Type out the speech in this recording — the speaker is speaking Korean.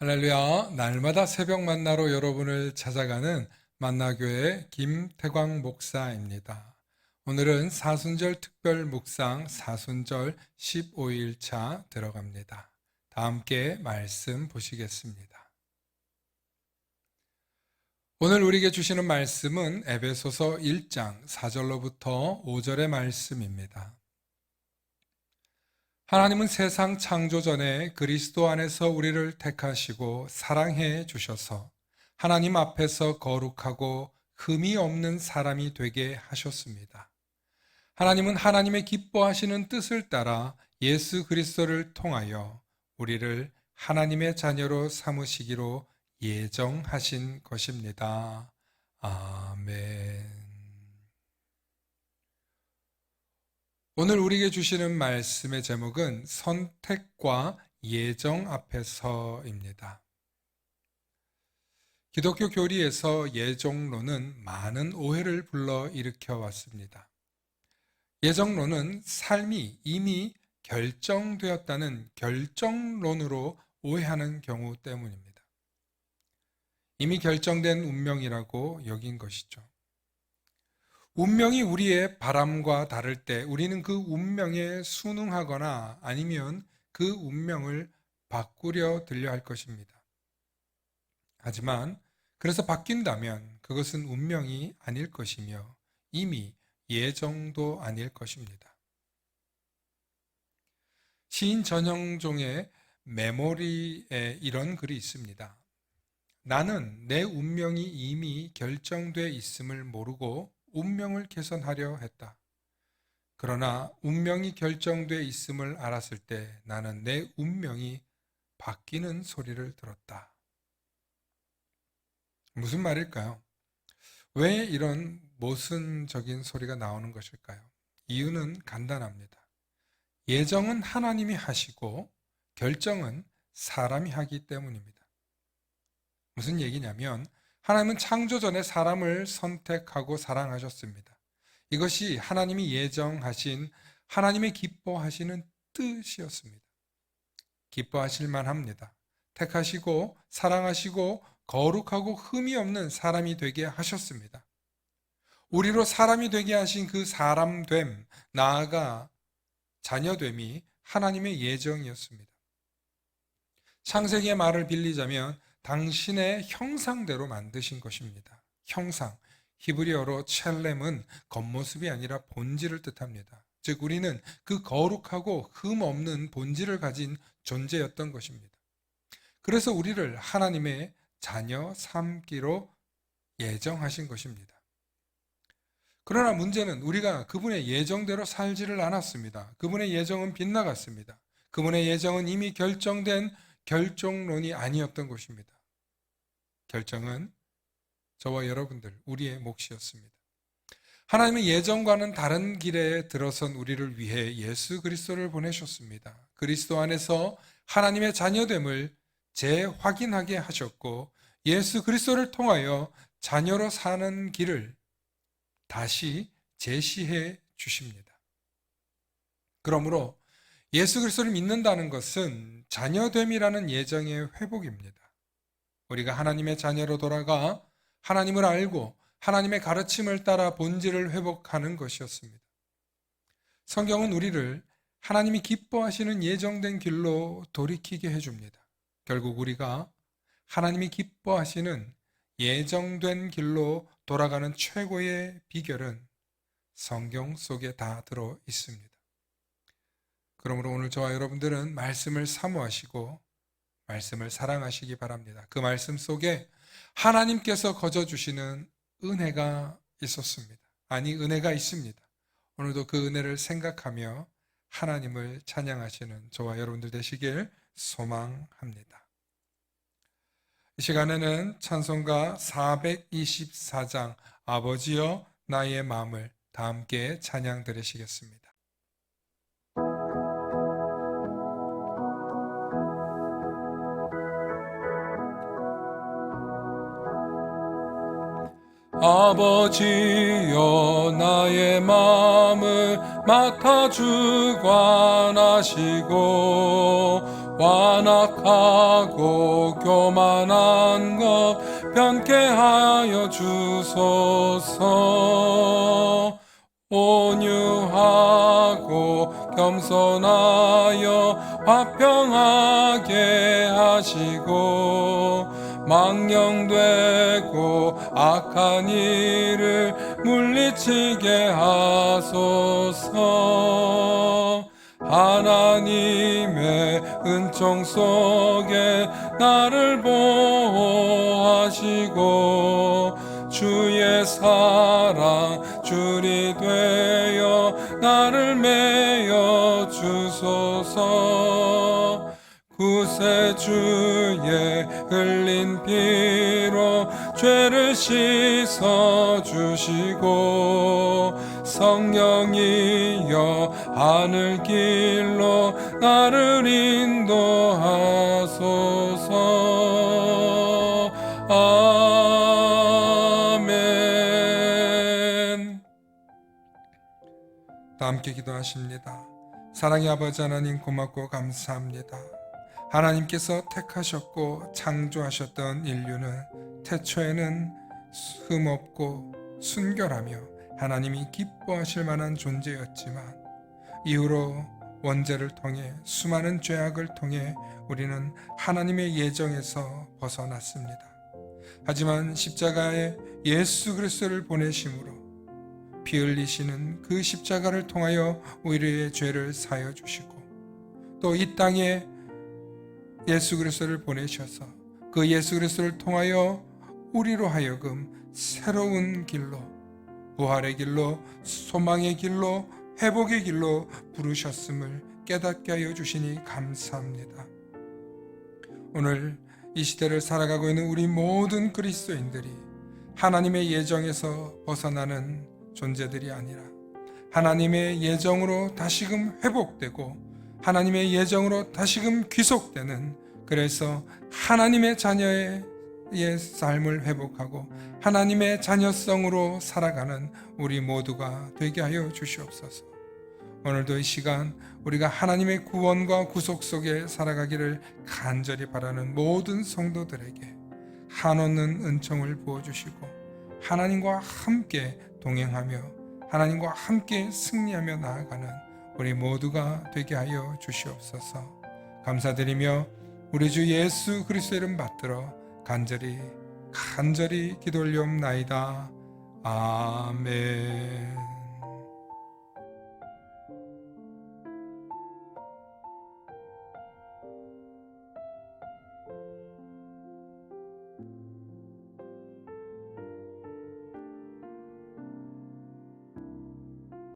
할렐루야, 날마다 새벽 만나러 여러분을 찾아가는 만나교회 김태광 목사입니다. 오늘은 사순절 특별 묵상 사순절 15일차 들어갑니다. 다 함께 말씀 보시겠습니다. 오늘 우리에게 주시는 말씀은 에베소서 1장 4절로부터 5절의 말씀입니다. 하나님은 세상 창조 전에 그리스도 안에서 우리를 택하시고 사랑해 주셔서 하나님 앞에서 거룩하고 흠이 없는 사람이 되게 하셨습니다. 하나님은 하나님의 기뻐하시는 뜻을 따라 예수 그리스도를 통하여 우리를 하나님의 자녀로 삼으시기로 예정하신 것입니다. 아멘. 오늘 우리에게 주시는 말씀의 제목은 선택과 예정 앞에서입니다. 기독교 교리에서 예정론은 많은 오해를 불러일으켜 왔습니다. 예정론은 삶이 이미 결정되었다는 결정론으로 오해하는 경우 때문입니다. 이미 결정된 운명이라고 여긴 것이죠. 운명이 우리의 바람과 다를 때 우리는 그 운명에 순응하거나 아니면 그 운명을 바꾸려 들려 할 것입니다. 하지만 그래서 바뀐다면 그것은 운명이 아닐 것이며 이미 예정도 아닐 것입니다. 시인 전형종의 메모리에 이런 글이 있습니다. 나는 내 운명이 이미 결정돼 있음을 모르고 운명을 개선하려 했다. 그러나 운명이 결정돼 있음을 알았을 때 나는 내 운명이 바뀌는 소리를 들었다. 무슨 말일까요? 왜 이런 모순적인 소리가 나오는 것일까요? 이유는 간단합니다. 예정은 하나님이 하시고 결정은 사람이 하기 때문입니다. 무슨 얘기냐면 하나님은 창조 전에 사람을 선택하고 사랑하셨습니다. 이것이 하나님이 예정하신 하나님의 기뻐하시는 뜻이었습니다. 기뻐하실 만합니다. 택하시고 사랑하시고 거룩하고 흠이 없는 사람이 되게 하셨습니다. 우리로 사람이 되게 하신 그 사람됨, 나아가 자녀됨이 하나님의 예정이었습니다. 창세기의 말을 빌리자면 당신의 형상대로 만드신 것입니다. 형상, 히브리어로 첼렘은 겉모습이 아니라 본질을 뜻합니다. 즉 우리는 그 거룩하고 흠 없는 본질을 가진 존재였던 것입니다. 그래서 우리를 하나님의 자녀 삼기로 예정하신 것입니다. 그러나 문제는 우리가 그분의 예정대로 살지를 않았습니다. 그분의 예정은 빗나갔습니다. 그분의 예정은 이미 결정된 결정론이 아니었던 것입니다. 결정은 저와 여러분들, 우리의 몫이었습니다. 하나님의 예정과는 다른 길에 들어선 우리를 위해 예수 그리스도를 보내셨습니다. 그리스도 안에서 하나님의 자녀됨을 재확인하게 하셨고 예수 그리스도를 통하여 자녀로 사는 길을 다시 제시해 주십니다. 그러므로 예수 그리스도를 믿는다는 것은 자녀됨이라는 예정의 회복입니다. 우리가 하나님의 자녀로 돌아가 하나님을 알고 하나님의 가르침을 따라 본질을 회복하는 것이었습니다. 성경은 우리를 하나님이 기뻐하시는 예정된 길로 돌이키게 해줍니다. 결국 우리가 하나님이 기뻐하시는 예정된 길로 돌아가는 최고의 비결은 성경 속에 다 들어 있습니다. 그러므로 오늘 저와 여러분들은 말씀을 사모하시고 말씀을 사랑하시기 바랍니다. 그 말씀 속에 하나님께서 거저주시는 은혜가 있었습니다. 아니, 은혜가 있습니다. 오늘도 그 은혜를 생각하며 하나님을 찬양하시는 저와 여러분들 되시길 소망합니다. 이 시간에는 찬송가 424장 아버지여 나의 마음을 다 함께 찬양 드리시겠습니다. 아버지여 나의 마음을 맡아 주관하시고 완악하고 교만한 것 변케 하여 주소서. 온유하고 겸손하여 화평하게 하시고 망령되고 악한 일을 물리치게 하소서. 하나님의 은총 속에 나를 보호하시고 주의 사랑 줄이 되어 나를 메어 주소서. 구세주의 흘린 피로 죄를 씻어 주시고 성령이여 하늘 길로 나를 인도하소서. 아멘. 다 함께 기도하십니다. 사랑의 아버지 하나님, 고맙고 감사합니다. 하나님께서 택하셨고 창조하셨던 인류는 태초에는 흠없고 순결하며 하나님이 기뻐하실 만한 존재였지만 이후로 원죄를 통해 수많은 죄악을 통해 우리는 하나님의 예정에서 벗어났습니다. 하지만 십자가에 예수 그리스도를 보내심으로 피 흘리시는 그 십자가를 통하여 우리의 죄를 사하여 주시고 또 이 땅에 예수 그리스도를 보내셔서 그 예수 그리스도를 통하여 우리로 하여금 새로운 길로, 부활의 길로, 소망의 길로, 회복의 길로 부르셨음을 깨닫게 하여 주시니 감사합니다. 오늘 이 시대를 살아가고 있는 우리 모든 그리스도인들이 하나님의 예정에서 벗어나는 존재들이 아니라 하나님의 예정으로 다시금 회복되고 하나님의 예정으로 다시금 귀속되는, 그래서 하나님의 자녀의 삶을 회복하고 하나님의 자녀성으로 살아가는 우리 모두가 되게 하여 주시옵소서. 오늘도 이 시간 우리가 하나님의 구원과 구속 속에 살아가기를 간절히 바라는 모든 성도들에게 한없는 은총을 부어주시고 하나님과 함께 동행하며 하나님과 함께 승리하며 나아가는 우리 모두가 되게 하여 주시옵소서. 감사드리며 우리 주 예수 그리스도의 이름 받들어 간절히 기도 올리옵나이다. 아멘.